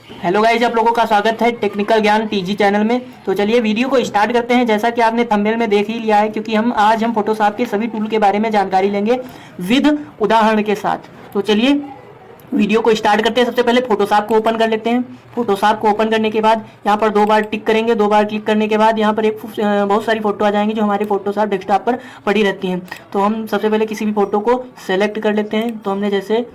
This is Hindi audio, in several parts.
हेलो गाइज, आप लोगों का स्वागत है टेक्निकल ज्ञान टीजी चैनल में। तो चलिए वीडियो को स्टार्ट करते हैं। जैसा कि आपने थंबनेल में देख ही लिया है, क्योंकि आज हम फोटोशॉप के सभी टूल के बारे में जानकारी लेंगे विद उदाहरण के साथ। तो चलिए वीडियो को स्टार्ट करते हैं। सबसे पहले फोटोशॉप को ओपन कर लेते हैं। फोटोशॉप को ओपन करने के बाद यहाँ पर 2 बार टिक करेंगे। 2 बार क्लिक करने के बाद यहाँ पर बहुत सारी फोटो आ जाएंगी जो हमारे फोटोशॉप डेस्कटॉप पर पड़ी रहती हैं। तो हम सबसे पहले किसी भी फोटो को सेलेक्ट कर लेते हैं। तो हमने जैसे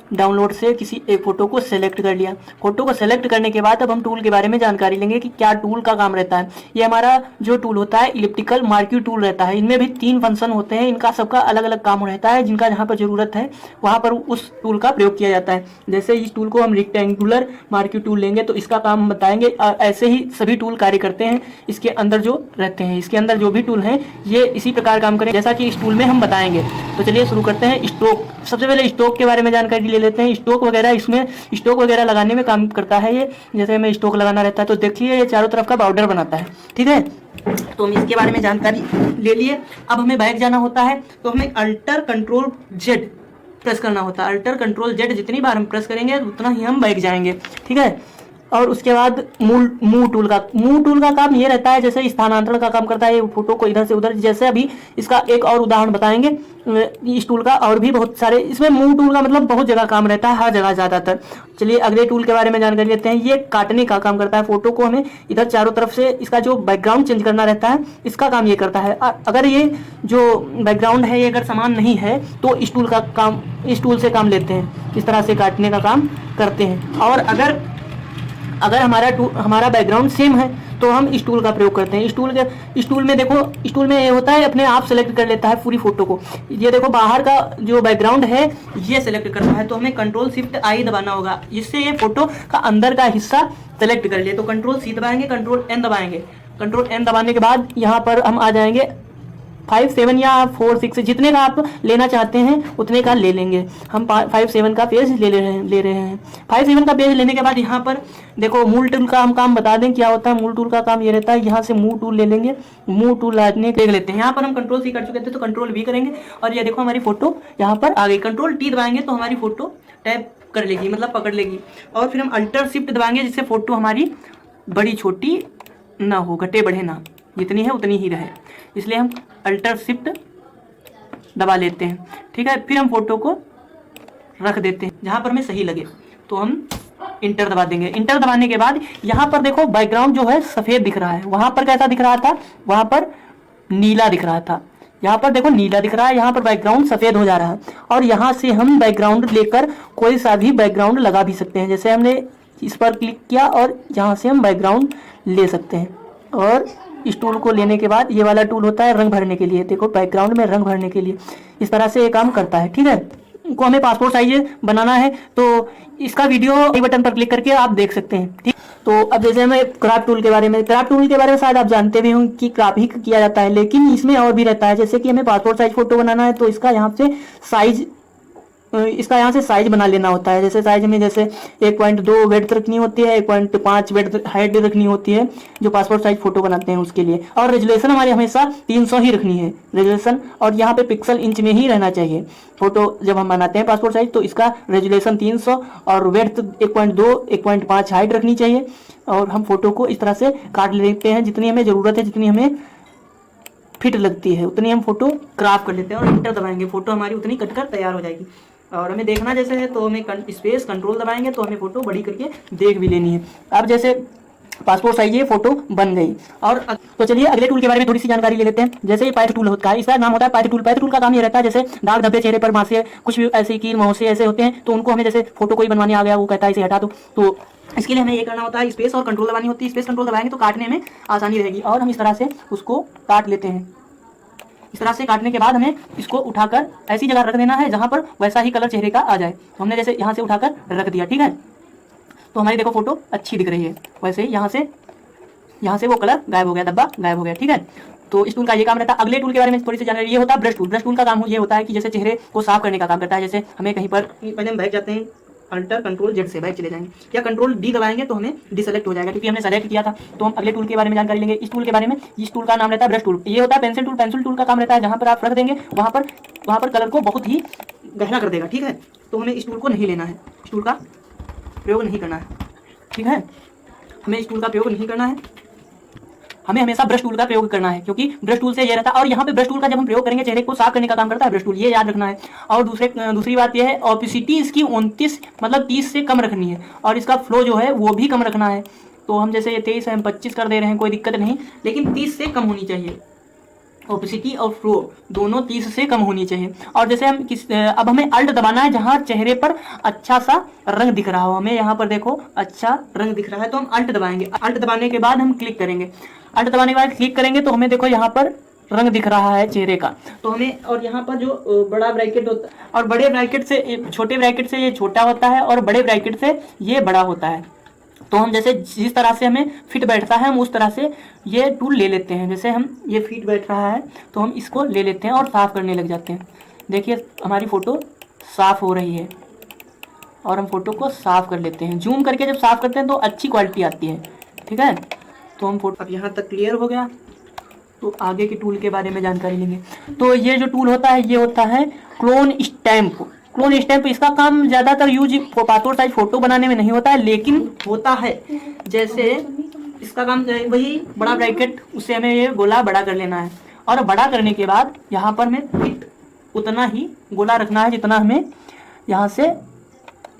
डाउनलोड से किसी एक फोटो को सेलेक्ट कर लिया। फोटो को सेलेक्ट करने के बाद अब हम टूल के बारे में जानकारी लेंगे कि क्या टूल का काम रहता है। ये हमारा जो टूल होता है इलिप्टिकल मार्क्यू टूल रहता है। इनमें भी 3 फंक्शन होते हैं। इनका सबका अलग अलग काम रहता है। जिनका जहाँ पर जरूरत है वहाँ पर उस टूल का प्रयोग किया जाता है। जैसे इस टूल को हम रेक्टेंगुलर मार्क्यू टूल लेंगे तो इसका काम बताएंगे। ऐसे ही सभी टूल कार्य करते हैं इसके अंदर जो रहते हैं। इसके अंदर जो भी टूल हैं ये इसी प्रकार काम करें जैसा कि इस टूल में हम बताएंगे। तो चलिए शुरू करते हैं। स्ट्रोक, सबसे पहले स्ट्रोक के बारे में जानकारी ले लेते हैं। स्ट्रोक वगैरह, इसमें स्ट्रोक वगैरह लगाने में काम करता है ये। जैसे हमें स्ट्रोक लगाना रहता है तो देखिए ये चारों तरफ का बॉर्डर बनाता है, ठीक है। तो हम इसके बारे में जानकारी ले लिए। अब हमें बैक जाना होता है तो हमें अल्टर कंट्रोल जेड प्रेस करना होता है। अल्टर कंट्रोल जेड जितनी बार हम प्रेस करेंगे उतना ही हम बैक जाएंगे, ठीक है। और उसके बाद मूव टूल का काम ये रहता है जैसे स्थानांतरण का काम करता है। ये फोटो को इधर से उधर, जैसे अभी इसका एक और उदाहरण बताएंगे इस टूल का। और भी बहुत सारे इसमें मूव टूल का मतलब बहुत जगह काम रहता है, हर जगह ज्यादातर। चलिए अगले टूल के बारे में जानकारी लेते हैं। ये काटने का काम करता है। फोटो को हमें इधर चारों तरफ से इसका जो बैकग्राउंड चेंज करना रहता है इसका काम ये करता है। अगर ये जो बैकग्राउंड है ये अगर समान नहीं है तो इस टूल से काम लेते हैं। इस तरह से काटने का काम करते हैं। और अगर हमारा बैकग्राउंड सेम है तो हम इस टूल का प्रयोग करते हैं। इस टूल में देखो, इस टूल में ये होता है अपने आप सेलेक्ट कर लेता है पूरी फोटो को। ये देखो बाहर का जो बैकग्राउंड है ये सेलेक्ट करता है। तो हमें कंट्रोल शिफ्ट आई दबाना होगा जिससे ये फोटो का अंदर का हिस्सा सेलेक्ट कर ले। तो कंट्रोल सी दबाएंगे, कंट्रोल एन दबाएंगे। कंट्रोल एन दबाने के बाद यहाँ पर हम आ जाएंगे 5, 7 या 4, 6 जितने का आप लेना चाहते हैं उतने का ले लेंगे। हम 5, 7 का पेज ले रहे हैं। 5, 7 का पेज लेने के बाद यहाँ पर देखो मूव टूल का हम काम बता दें क्या होता है। मूव टूल का काम ये रहता है, यहाँ से मूव टूल ले लेंगे। मूव टूल लाने देख लेते हैं। यहाँ पर हम कंट्रोल सी कर चुके थे तो कंट्रोल वी करेंगे और ये देखो हमारी फोटो यहाँ पर आ गई। कंट्रोल टी दबाएंगे तो हमारी फोटो टैप कर लेगी, मतलब पकड़ लेगी। और फिर हम अल्टर शिफ्ट दबाएंगे जिससे फोटो हमारी बड़ी छोटी ना हो, घटे बढ़े ना, जितनी है उतनी ही रहे। इसलिए हम अल्टर शिफ्ट दबा लेते हैं, ठीक है। फिर हम फोटो को रख देते हैं जहां पर हमें सही लगे। तो हम इंटर दबा देंगे। इंटर दबाने के बाद यहाँ पर देखो बैकग्राउंड जो है सफेद दिख रहा है। वहां पर कैसा दिख रहा था, वहां पर नीला दिख रहा था। यहाँ पर देखो नीला दिख रहा है, यहाँ पर बैकग्राउंड सफेद हो जा रहा है। और यहाँ से हम बैकग्राउंड लेकर कोई सा भी बैकग्राउंड लगा भी सकते हैं। जैसे हमने इस पर क्लिक किया और यहाँ से हम बैकग्राउंड ले सकते हैं। और इस टूल को लेने के बाद ये वाला टूल होता है रंग भरने के लिए। देखो बैकग्राउंड में रंग भरने के लिए इस तरह से ये काम करता है, ठीक है। को हमें पासपोर्ट साइज बनाना है तो इसका वीडियो आई बटन पर क्लिक करके आप देख सकते हैं, ठीक। तो अब जैसे हमें क्राफ्ट टूल के बारे में शायद आप जानते भी होंगे कि क्राफ्ट ही किया जाता है, लेकिन इसमें और भी रहता है। जैसे कि हमें पासपोर्ट साइज फोटो बनाना है तो इसका यहाँ से साइज बना लेना होता है। जैसे साइज में जैसे 1.2 वेड्थ रखनी होती है, 1.5 वेड्थ हाइट रखनी होती है जो पासपोर्ट साइज फोटो बनाते हैं उसके लिए। और रेजुलेशन हमारी हमेशा 300 ही रखनी है रेजुलेशन। और यहाँ पे पिक्सल इंच में ही रहना चाहिए। फोटो जब हम बनाते हैं पासपोर्ट साइज तो इसका रेजुलेशन 300 और वेड्थ 1.2, 1.5 हाइट रखनी चाहिए। और हम फोटो को इस तरह से काट लेते हैं। जितनी हमें जरूरत है, जितनी हमें फिट लगती है उतनी हम फोटो क्राफ्ट कर लेते हैं और इंटर दबाएंगे। फोटो हमारी उतनी कटकर तैयार हो जाएगी। और हमें देखना जैसे है तो हमें स्पेस कंट्रोल दबाएंगे तो हमें फोटो बड़ी करके देख भी लेनी है। अब जैसे पासपोर्ट साइज ये फोटो बन गई। और तो चलिए अगले टूल के बारे में थोड़ी सी जानकारी ले लेते हैं। जैसे ये पाइथ टूल होता है, इसका नाम होता है पाइथ टूल। पाइथ टूल का काम ये रहता है जैसे दाग धब्बे चेहरे पर, मासे, कुछ भी ऐसे कील मौसे ऐसे होते हैं तो उनको हमें जैसे फोटो कोई बनवाने आ गया वो कहता है इसे हटा दो, तो इसके लिए हमें ये करना होता है स्पेस और कंट्रोल दबानी होती है। स्पेस कंट्रोल दबाएंगे तो काटने में आसानी रहेगी। और हम इस तरह से उसको काट लेते हैं। इस तरह से काटने के बाद हमें इसको उठाकर ऐसी जगह रख देना है जहां पर वैसा ही कलर चेहरे का आ जाए। तो हमने जैसे यहाँ से उठाकर रख दिया, ठीक है। तो हमारी देखो फोटो अच्छी दिख रही है। वैसे ही यहाँ से वो कलर गायब हो गया, धब्बा गायब हो गया, ठीक है। तो इस टूल का ये काम रहता है। अगले टूल के बारे में थोड़ी सी जानकारी ये होता है ब्रश टूल। ब्रश टूल का काम ये होता है कि जैसे चेहरे को साफ करने का काम करता है। जैसे हमें कहीं पर पहले हम बैठ जाते हैं, अल्टर कंट्रोल जेड से बैक चले जाएंगे या कंट्रोल डी दबाएंगे तो हमें डिसेलेक्ट हो जाएगा क्योंकि हमने सेलेक्ट किया था। तो हम अगले टूल के बारे में जानकारी लेंगे। इस टूल के बारे में, इस टूल का नाम रहता है ब्रश टूल। ये होता है पेंसिल टूल। पेंसिल टूल का काम रहता है जहां पर आप रख देंगे वहां पर कलर को बहुत ही गहरा कर देगा, ठीक है। तो हमें इस टूल को नहीं लेना है, इस टूल का प्रयोग नहीं करना है। ठीक है, हमें इस टूल का प्रयोग नहीं करना है, हमें हमेशा ब्रश टूल का प्रयोग करना है, क्योंकि ब्रश टूल से ये रहता है। और यहाँ पे ब्रश टूल का जब हम प्रयोग करेंगे चेहरे को साफ करने का काम करता है ब्रश टूल, ये याद रखना है। और दूसरी बात ये है, ऑपेसिटी इसकी 29 मतलब 30 से कम रखनी है, और इसका फ्लो जो है वो भी कम रखना है। तो हम जैसे ये 23 है, हम 25 कर दे रहे हैं, कोई दिक्कत नहीं, लेकिन 30 से कम होनी चाहिए। ओपेसिटी और फ्लो दोनों 30 से कम होनी चाहिए। और जैसे हम अब हमें अल्ट दबाना है जहाँ चेहरे पर अच्छा सा रंग दिख रहा हो। हमें यहाँ पर देखो अच्छा रंग दिख रहा है, तो हम अल्ट दबाएंगे। अल्ट दबाने के बाद हम क्लिक करेंगे। अल्ट दबाने के बाद क्लिक करेंगे तो हमें देखो यहाँ पर रंग दिख रहा है चेहरे का। तो हमें, और यहाँ पर जो बड़ा ब्रैकेट होता है, और बड़े ब्रैकेट से छोटे ब्रैकेट से ये छोटा होता है, और बड़े ब्रैकेट से ये बड़ा होता है। तो हम जैसे जिस तरह से हमें फिट बैठता है हम उस तरह से ये टूल ले लेते हैं। जैसे हम ये फिट बैठ रहा है तो हम इसको ले लेते हैं और साफ़ करने लग जाते हैं। देखिए हमारी फ़ोटो साफ़ हो रही है, और हम फ़ोटो को साफ़ कर लेते हैं। जूम करके जब साफ़ करते हैं तो अच्छी क्वालिटी आती है, ठीक है। तो हम फोटो अब यहाँ तक क्लियर हो गया। तो आगे के टूल के बारे में जानकारी लेंगे। तो ये जो टूल होता है ये होता है क्लोन स्टैम्प। क्लोन स्टैम्प इसका काम ज़्यादातर यूज पासपोर्ट साइज फोटो बनाने में नहीं होता है, लेकिन होता है। जैसे इसका काम वही बड़ा ब्रैकेट, उससे हमें ये गोला बड़ा कर लेना है, और बड़ा करने के बाद यहाँ पर हमें फिट उतना ही गोला रखना है जितना हमें यहाँ से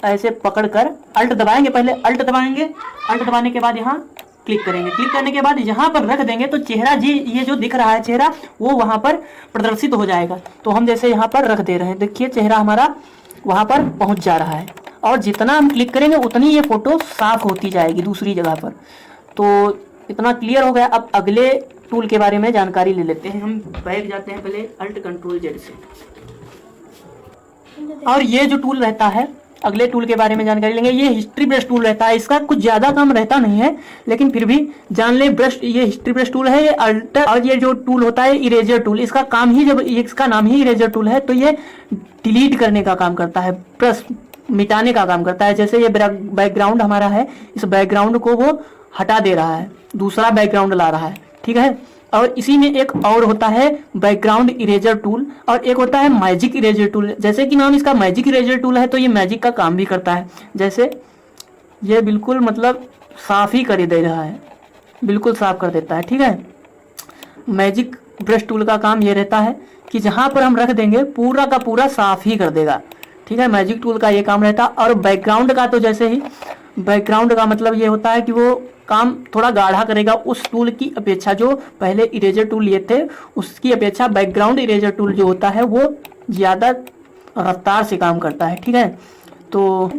ऐसे पकड़ कर अल्ट दबाएंगे। पहले अल्ट दबाएंगे, अल्ट दबाने के बाद यहाँ क्लिक करेंगे। क्लिक करने के बाद यहाँ पर रख देंगे तो चेहरा जी ये जो दिख रहा है चेहरा वो वहाँ पर प्रदर्शित हो जाएगा। तो हम जैसे यहाँ पर रख दे रहे हैं, देखिए चेहरा हमारा वहाँ पर पहुँच जा रहा है, और जितना हम क्लिक करेंगे उतनी ये फ़ोटो साफ होती जाएगी दूसरी जगह पर। तो इतना क्लियर हो गया। अब अगले टूल के बारे में जानकारी ले लेते हैं। हम बैठ जाते हैं पहले अल्ट कंट्रोल जेड से, और ये जो टूल रहता है अगले टूल के बारे में जानकारी लेंगे। ये हिस्ट्री ब्रश टूल रहता है, इसका कुछ ज़्यादा काम रहता नहीं है, लेकिन फिर भी जान ले। ब्रश, ये हिस्ट्री ब्रश टूल है, ये अल्टर। और ये जो टूल होता है इरेजर टूल, इसका काम ही, जब इसका नाम ही इरेजर टूल है तो ये डिलीट करने का काम करता है, ब्रश मिटाने का काम करता है। जैसे ये बैकग्राउंड हमारा है, इस बैकग्राउंड को वो हटा दे रहा है, दूसरा बैकग्राउंड ला रहा है, ठीक है। और इसी में एक और होता है बैकग्राउंड इरेजर टूल, और एक होता है मैजिक इरेजर टूल। जैसे कि नाम इसका मैजिक इरेजर टूल है तो ये मैजिक का काम भी करता है। जैसे ये बिल्कुल मतलब साफ ही कर दे रहा है, बिल्कुल साफ कर देता है, ठीक है। मैजिक ब्रश टूल का काम ये रहता है कि जहाँ पर हम रख देंगे पूरा का पूरा साफ ही कर देगा, ठीक है। मैजिक टूल का ये काम रहता है। और बैकग्राउंड का तो जैसे ही, बैकग्राउंड का मतलब ये होता है कि वो काम थोड़ा गाढ़ा करेगा उस टूल की अपेक्षा। जो पहले इरेजर टूल लिए थे उसकी अपेक्षा बैकग्राउंड इरेजर टूल जो होता है वो ज़्यादा रफ्तार से काम करता है, ठीक है। तो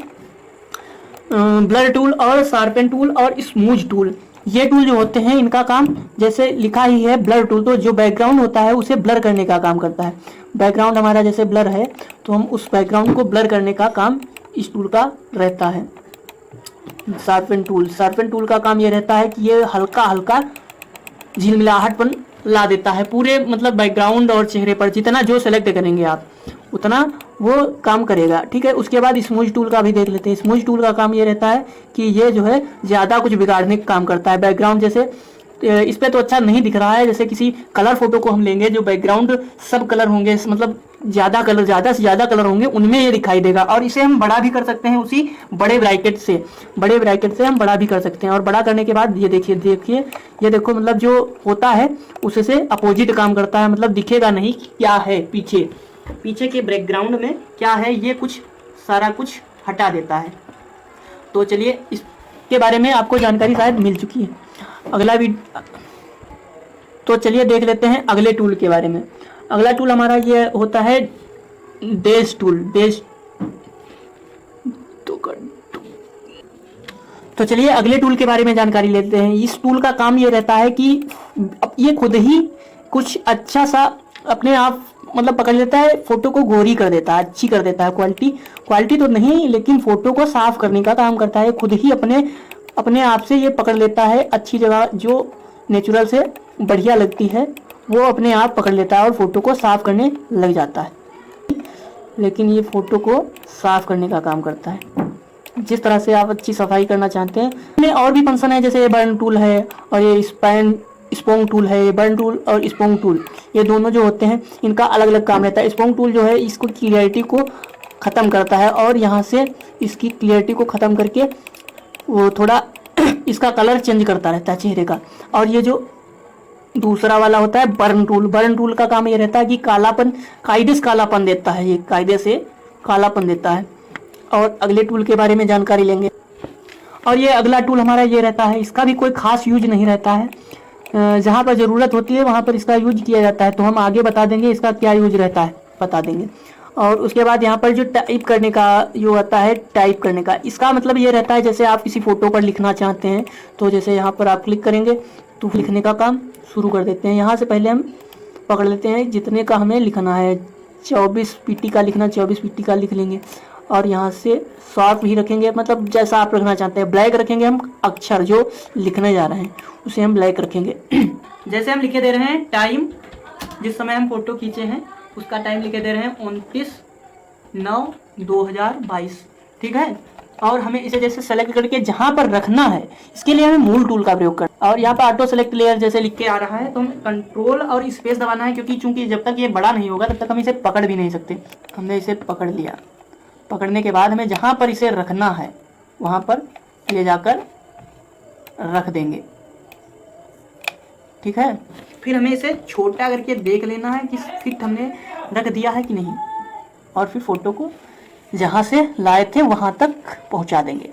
ब्लर टूल और शार्पन टूल और स्मूज टूल, ये टूल जो होते हैं इनका काम जैसे लिखा ही है ब्लर टूल, तो जो बैकग्राउंड होता है उसे ब्लर करने का काम करता है। बैकग्राउंड हमारा जैसे ब्लर है तो हम उस बैकग्राउंड को ब्लर करने का काम इस टूल का रहता है। शार्पन टूल का काम ये रहता है कि ये हल्का हल्का झिलमिलाहटपन ला देता है पूरे मतलब बैकग्राउंड और चेहरे पर। जितना जो सेलेक्ट करेंगे आप उतना वो काम करेगा, ठीक है। उसके बाद स्मूज टूल का भी देख लेते हैं। स्मूज टूल का काम ये रहता है कि ये जो है ज़्यादा कुछ बिगाड़ने का काम करता है। बैकग्राउंड जैसे इस पे तो अच्छा नहीं दिख रहा है, जैसे किसी कलर फोटो को हम लेंगे जो बैकग्राउंड सब कलर होंगे, मतलब ज़्यादा कलर, ज़्यादा से ज़्यादा कलर होंगे, उनमें ये दिखाई देगा। और इसे हम बड़ा भी कर सकते हैं उसी बड़े ब्रैकेट से, हम बड़ा भी कर सकते हैं। और बड़ा करने के बाद ये देखिए ये देखो मतलब जो होता है उससे अपोजिट काम करता है, मतलब दिखेगा नहीं क्या है पीछे के बैकग्राउंड में क्या है, ये कुछ सारा कुछ हटा देता है। तो चलिए इसके बारे में आपको जानकारी शायद मिल चुकी है। अगला भी तो चलिए देख लेते हैं अगले टूल के बारे में। अगला टूल हमारा ये होता है डेज टूल। तो चलिए अगले टूल के बारे में जानकारी लेते हैं। इस टूल का काम ये रहता है कि ये खुद ही कुछ अच्छा सा अपने आप मतलब पकड़ लेता है, फोटो को गोरी कर देता है, अच्छी कर देता है। क्वालिटी तो नहीं, लेकिन फोटो को साफ करने का काम करता है। खुद ही अपने आप से ये पकड़ लेता है, अच्छी जगह जो नेचुरल से बढ़िया लगती है वो अपने आप पकड़ लेता है और फोटो को साफ करने लग जाता है। लेकिन ये फोटो को साफ करने का काम करता है जिस तरह से आप अच्छी सफाई करना चाहते हैं। इसमें और भी फंक्शन है, जैसे ये बर्न टूल है और ये स्पोंग टूल है। ये बर्न टूल और स्पोंग टूल ये दोनों जो होते हैं इनका अलग अलग काम रहता है। स्पोंग टूल जो है इसको क्लियरिटी को ख़त्म करता है और यहाँ से इसकी क्लियरिटी को ख़त्म करके वो थोड़ा इसका कलर चेंज करता रहता है चेहरे का। और ये जो दूसरा वाला होता है बर्न टूल का काम ये रहता है कि कालापन, कायदे से कालापन देता है, ये कायदे से कालापन देता है। और अगले टूल के बारे में जानकारी लेंगे। और ये अगला टूल हमारा ये रहता है, इसका भी कोई खास यूज नहीं रहता है, जहाँ पर ज़रूरत होती है वहाँ पर इसका यूज किया जाता है। तो हम आगे बता देंगे इसका क्या यूज रहता है, बता देंगे। और उसके बाद यहाँ पर जो टाइप करने का जो आता है, टाइप करने का, इसका मतलब ये रहता है जैसे आप किसी फ़ोटो पर लिखना चाहते हैं तो जैसे यहाँ पर आप क्लिक करेंगे तो लिखने का काम शुरू कर देते हैं। यहाँ से पहले हम पकड़ लेते हैं जितने का हमें लिखना है, 24 पीटी का लिखना, 24 पीटी का लिख लेंगे। और यहाँ से शॉर्ट भी रखेंगे, मतलब जैसा आप रखना चाहते हैं। ब्लैक रखेंगे हम, अक्षर जो लिखने जा रहे हैं उसे हम ब्लैक रखेंगे। जैसे हम लिखे दे रहे हैं टाइम, जिस समय हम फोटो खींचे हैं उसका टाइम लिखे दे रहे हैं 29/9/2022, ठीक है। और हमें इसे जैसे सेलेक्ट करके जहाँ पर रखना है इसके लिए हमें मूव टूल का प्रयोग करना है। और यहाँ पर ऑटो सेलेक्ट लेयर जैसे लिख के आ रहा है तो हम कंट्रोल और स्पेस दबाना है, क्योंकि चूंकि जब तक ये बड़ा नहीं होगा तब तक हम इसे पकड़ भी नहीं सकते। हमने इसे पकड़ लिया, पकड़ने के बाद हमें जहाँ पर इसे रखना है वहाँ पर ले जाकर रख देंगे, ठीक है। फिर हमें इसे छोटा करके देख लेना है कि फिट हमने रख दिया है कि नहीं, और फिर फोटो को जहाँ से लाए थे वहाँ तक पहुँचा देंगे।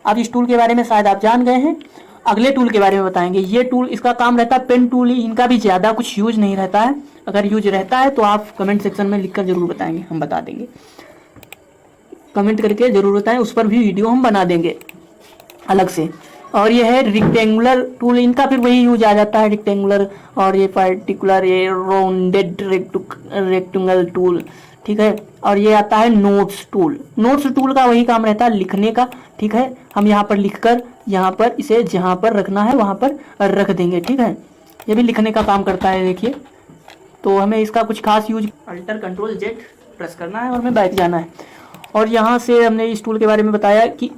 अब इस टूल के बारे में शायद आप जान गए हैं, अगले टूल के बारे में बताएंगे। ये टूल, इसका काम रहता है पेन टूल ही, इनका भी ज़्यादा कुछ यूज नहीं रहता है। अगर यूज रहता है तो आप कमेंट सेक्शन में लिखकर जरूर बताएंगे, हम बता देंगे। कमेंट करके जरूर बताएं, उस पर भी वीडियो हम बना देंगे अलग से। और ये है रेक्टेंगुलर टूल, इनका फिर वही यूज आ जाता है रेक्टेंगुलर। और ये पर्टिकुलर, ये राउंडेड रेक्टेंगल टूल, ठीक है। और ये आता है नोट्स टूल। नोट्स टूल का वही काम रहता है लिखने का, ठीक है। हम यहाँ पर लिखकर यहाँ पर इसे जहाँ पर रखना है वहाँ पर रख देंगे, ठीक है। ये भी लिखने का काम करता है, देखिए। तो हमें इसका कुछ खास use, alter control Z press करना है और हमें बैठ जाना है। और यहाँ से हमने इस टूल के बारे में बताया कि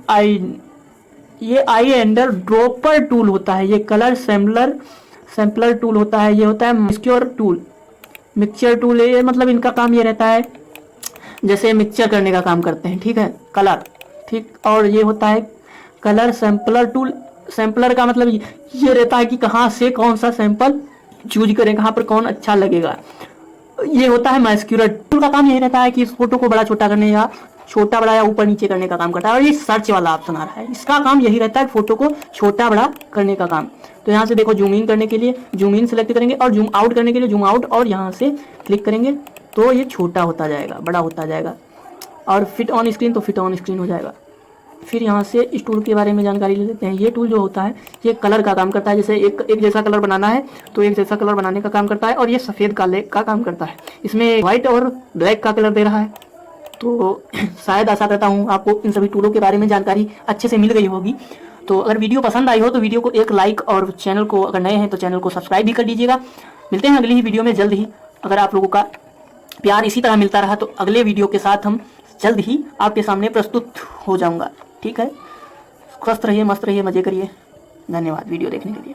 ये आई एंडर ड्रॉपर टूल होता है, ये कलर सैम्पलर टूल होता है, ये होता है मिक्सचर टूल। ये मतलब इनका काम ये रहता है जैसे मिक्सचर करने का काम करते हैं, ठीक है, कलर, ठीक। और ये होता है कलर सैम्पलर टूल। सैम्पलर का मतलब ये रहता है कि कहाँ से कौन सा सैंपल चूज करें, कहाँ पर कौन अच्छा लगेगा। ये होता है मैस्क्यूलर टूल का काम यही रहता है कि इस फोटो को बड़ा छोटा करने या छोटा बड़ा या ऊपर नीचे करने का काम करता है। और ये सर्च वाला ऑप्शन आ रहा है, इसका काम यही रहता है फोटो को छोटा बड़ा करने का काम। तो यहाँ से देखो, जूम इन करने के लिए जूम इन सेलेक्ट करेंगे और जूम आउट करने के लिए जूम आउट, और यहाँ से क्लिक करेंगे तो ये छोटा होता जाएगा, बड़ा होता जाएगा। और फिट ऑन स्क्रीन तो फिट ऑन स्क्रीन हो जाएगा। फिर यहाँ से इस टूल के बारे में जानकारी ले लेते हैं। ये टूल जो होता है ये कलर का काम करता है, जैसे एक जैसा कलर बनाना है तो एक जैसा कलर बनाने का काम करता है। और ये सफ़ेद काले का काम करता है, इसमें व्हाइट और ब्लैक का कलर दे रहा है। तो शायद आशा करता हूँ आपको इन सभी टूलों के बारे में जानकारी अच्छे से मिल गई होगी। तो अगर वीडियो पसंद आई हो तो वीडियो को एक लाइक, और चैनल को अगर नए हैं तो चैनल को सब्सक्राइब भी कर दीजिएगा। मिलते हैं अगली ही वीडियो में जल्द ही। अगर आप लोगों का प्यार इसी तरह मिलता रहा तो अगले वीडियो के साथ हम जल्द ही आपके सामने प्रस्तुत हो जाऊंगा, ठीक है। स्वस्थ रहिए, मस्त रहिए, मज़े करिए। धन्यवाद वीडियो देखने के लिए।